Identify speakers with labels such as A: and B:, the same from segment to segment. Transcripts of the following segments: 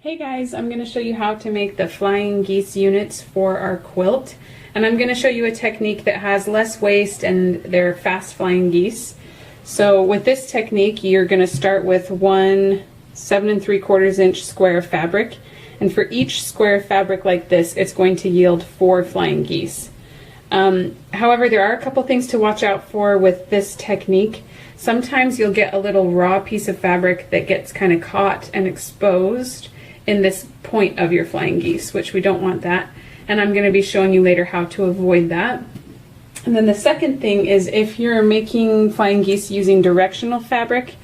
A: Hey guys, I'm going to show you how to make the flying geese units for our quilt, and I'm going to show you a technique that has less waste and they're fast flying geese. So with this technique you're going to start with one 7 3/4 inch square of fabric, and for each square of fabric like this it's going to yield 4 flying geese. However, there are a couple things to watch out for with this technique. Sometimes you'll get a little raw piece of fabric that gets kind of caught and exposed in this point of your flying geese, which we don't want that, and I'm going to be showing you later how to avoid that. And then the second thing is, if you're making flying geese using directional fabric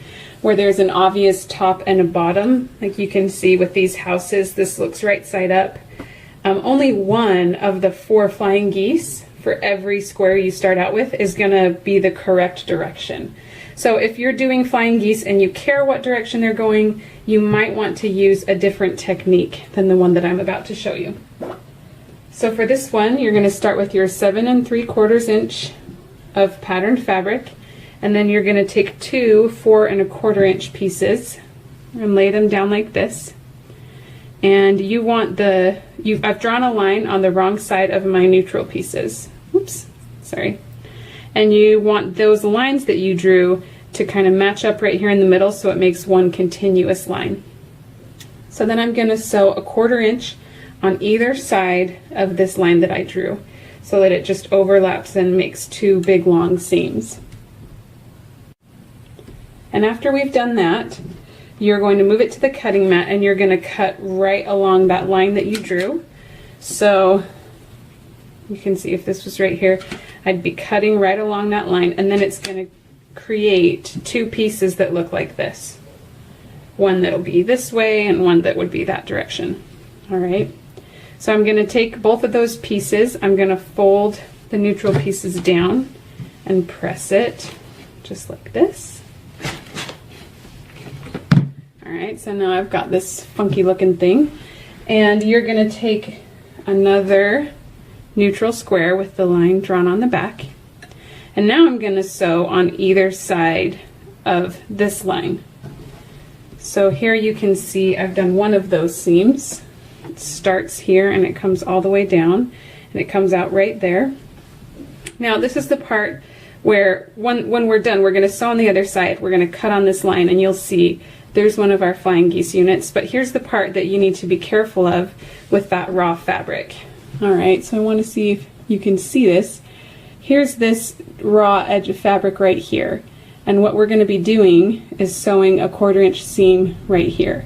A: where there's an obvious top and a bottom, like you can see with these houses, this looks right side up, only one of the 4 flying geese for every square you start out with is going to be the correct direction. So if you're doing flying geese and you care what direction they're going, you might want to use a different technique than the one that I'm about to show you. So for this one, you're going to start with your 7 3/4 inch of patterned fabric, and then you're going to take 2 4 1/4 inch pieces and lay them down like this. And you want I've drawn a line on the wrong side of my neutral pieces. Oops, sorry. And you want those lines that you drew to kind of match up right here in the middle so it makes one continuous line. So then I'm going to sew 1/4 inch on either side of this line that I drew so that it just overlaps and makes 2 big long seams. And after we've done that, you're going to move it to the cutting mat and you're going to cut right along that line that you drew. So you can see if this was right here, I'd be cutting right along that line, and then it's going to create 2 pieces that look like this. One that'll be this way and one that would be that direction. Alright, so I'm going to take both of those pieces, I'm going to fold the neutral pieces down and press it just like this. Alright, so now I've got this funky looking thing, and you're going to take another neutral square with the line drawn on the back, and now I'm going to sew on either side of this line. So here you can see I've done one of those seams. It starts here and it comes all the way down and it comes out right there. Now this is the part where when we're done, we're going to sew on the other side, we're going to cut on this line, and you'll see there's one of our flying geese units. But here's the part that you need to be careful of with that raw fabric. Alright, so I want to see if you can see this. Here's this raw edge of fabric right here, and what we're going to be doing is sewing 1/4 inch seam right here.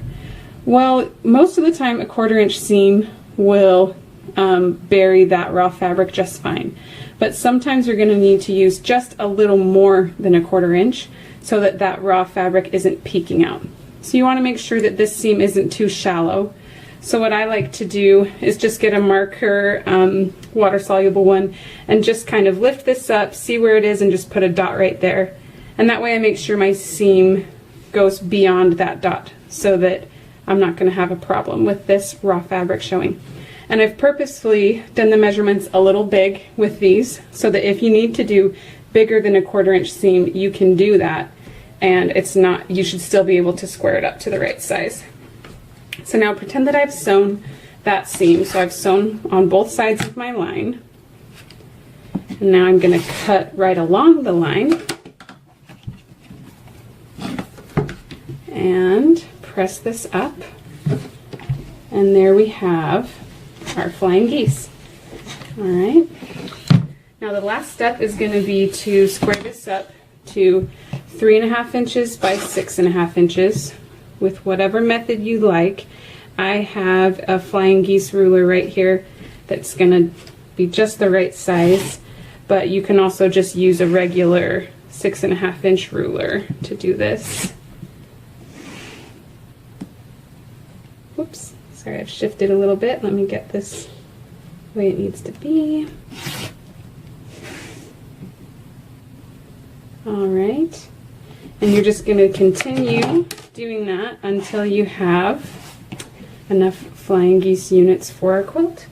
A: Well, most of the time 1/4 inch seam will bury that raw fabric just fine, but sometimes you're going to need to use just a little more than 1/4 inch so that that raw fabric isn't peeking out. So you want to make sure that this seam isn't too shallow. So what I like to do is just get a marker, water soluble one, and just kind of lift this up, see where it is, and just put a dot right there. And that way I make sure my seam goes beyond that dot so that I'm not going to have a problem with this raw fabric showing. And I've purposefully done the measurements a little big with these so that if you need to do bigger than 1/4 inch seam, you can do that, and you should still be able to square it up to the right size. So now pretend that I've sewn that seam. So I've sewn on both sides of my line, and now I'm going to cut right along the line and press this up, and there we have our flying geese. Alright, now the last step is going to be to square this up to 3.5 inches by 6.5 inches with whatever method you like. I have a flying geese ruler right here that's going to be just the right size, but you can also just use a regular 6.5 inch ruler to do this. Whoops, sorry, I've shifted a little bit. Let me get this the way it needs to be. Alright, and you're just going to continue doing that until you have enough flying geese units for our quilt.